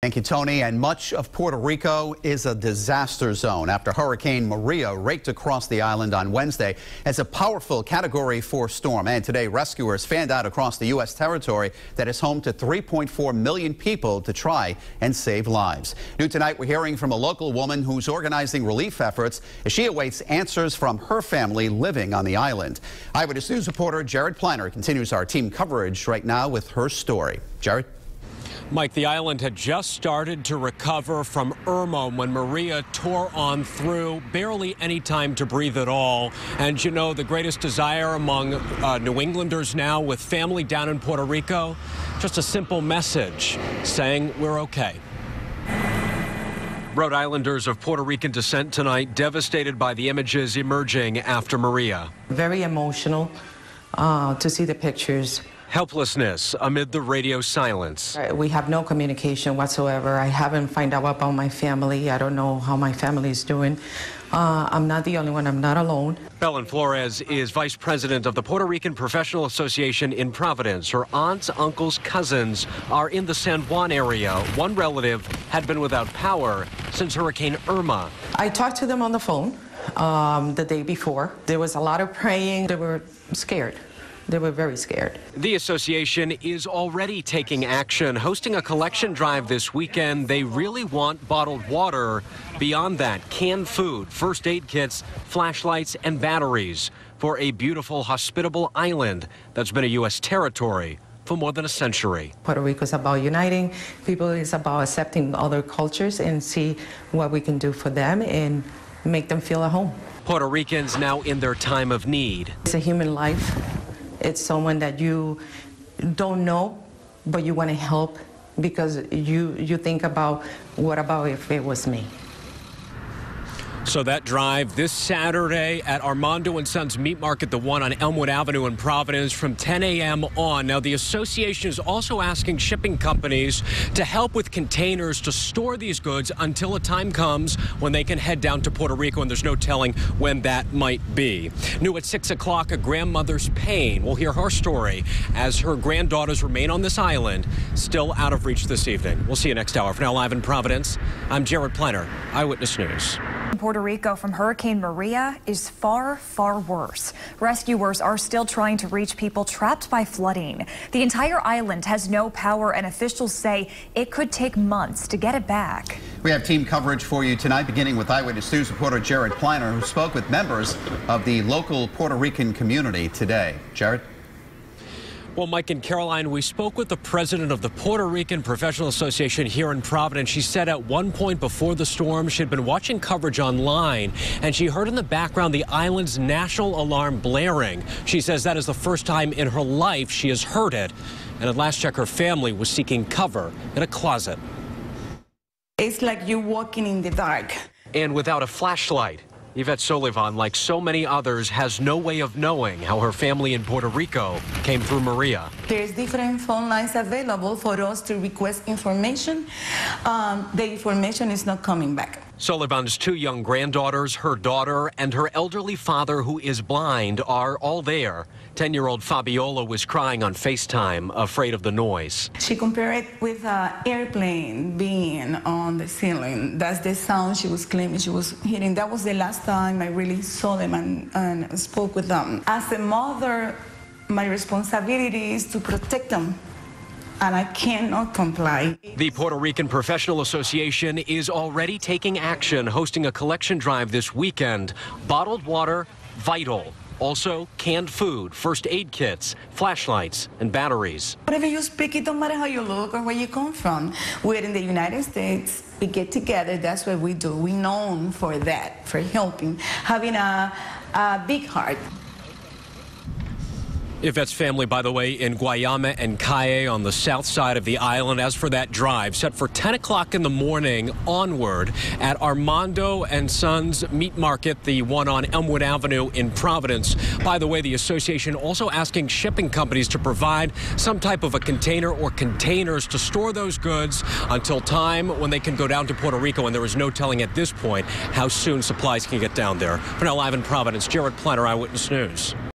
Thank you, Tony. And much of Puerto Rico is a disaster zone after Hurricane Maria raked across the island on Wednesday as a powerful Category 4 storm. And today, rescuers fanned out across the U.S. territory that is home to 3.4 million people to try and save lives. New tonight, we're hearing from a local woman who's organizing relief efforts as she awaits answers from her family living on the island. Eyewitness News reporter Jared Planner continues our team coverage right now with her story. Jared? Mike, the island had just started to recover from Irma when Maria tore on through. Barely any time to breathe at all. And you know, the greatest desire among New Englanders now with family down in Puerto Rico, just a simple message saying we're okay. Rhode Islanders of Puerto Rican descent tonight devastated by the images emerging after Maria. Very emotional to see the pictures. Helplessness amid the radio silence. We have no communication whatsoever. I haven't found out about my family. I don't know how my family is doing. I'm not the only one. I'm not alone. Belen Flores is vice president of the Puerto Rican Professional Association in Providence. Her aunts, uncles, cousins are in the San Juan area. One relative had been without power since Hurricane Irma. I talked to them on the phone the day before. There was a lot of praying. They were scared. They were very scared. The association is already taking action, hosting a collection drive this weekend. They really want bottled water. Beyond that, canned food, first aid kits, flashlights, and batteries for a beautiful, hospitable island that's been a U.S. territory for more than a century. Puerto Rico is about uniting people. It's about accepting other cultures and see what we can do for them and make them feel at home. Puerto Ricans now in their time of need. It's a human life. It's someone that you don't know, but you want to help because you think about, what about if it was me? So that drive this Saturday at Armando & Sons Meat Market, the one on Elmwood Avenue in Providence, from 10 a.m. on. Now, the association is also asking shipping companies to help with containers to store these goods until a time comes when they can head down to Puerto Rico, and there's no telling when that might be. New at 6 o'clock, a grandmother's pain. We'll hear her story as her granddaughters remain on this island, still out of reach this evening. We'll see you next hour. For now, live in Providence, I'm Jared Planner, Eyewitness News. Puerto Rico from Hurricane Maria is far, far worse. Rescuers are still trying to reach people trapped by flooding. The entire island has no power, and officials say it could take months to get it back. We have team coverage for you tonight, beginning with Eyewitness News reporter Jared Planner, who spoke with members of the local Puerto Rican community today. Jared? Well, Mike and Caroline, we spoke with the president of the Puerto Rican Professional Association here in Providence. She said at one point before the storm, she had been watching coverage online, and she heard in the background the island's national alarm blaring. She says that is the first time in her life she has heard it. And at last check, her family was seeking cover in a closet. It's like you're walking in the dark. And without a flashlight. Yvette Sullivan, like so many others, has no way of knowing how her family in Puerto Rico came through Maria. There's different phone lines available for us to request information. The information is not coming back. Sullivan's two young granddaughters, her daughter, and her elderly father, who is blind, are all there. 10-year-old Fabiola was crying on FaceTime, afraid of the noise. She compared it with an airplane being on the ceiling. That's the sound she was claiming she was hearing. That was the last time I really saw them and spoke with them. As a mother, my responsibility is to protect them, and I cannot comply. The Puerto Rican Professional Association is already taking action, hosting a collection drive this weekend. Bottled water, vital. Also, canned food, first aid kits, flashlights, and batteries. Whatever you speak, it don't matter how you look or where you come from. We're in the United States. We get together. That's what we do. We're known for that, for helping, having a big heart. Yvette's family, by the way, in Guayama and Calle on the south side of the island. As for that drive, set for 10 o'clock in the morning onward at Armando & Sons Meat Market, the one on Elmwood Avenue in Providence. By the way, the association also asking shipping companies to provide some type of a container or containers to store those goods until time when they can go down to Puerto Rico, and there is no telling at this point how soon supplies can get down there. For now, live in Providence, Jared Planner, Eyewitness News.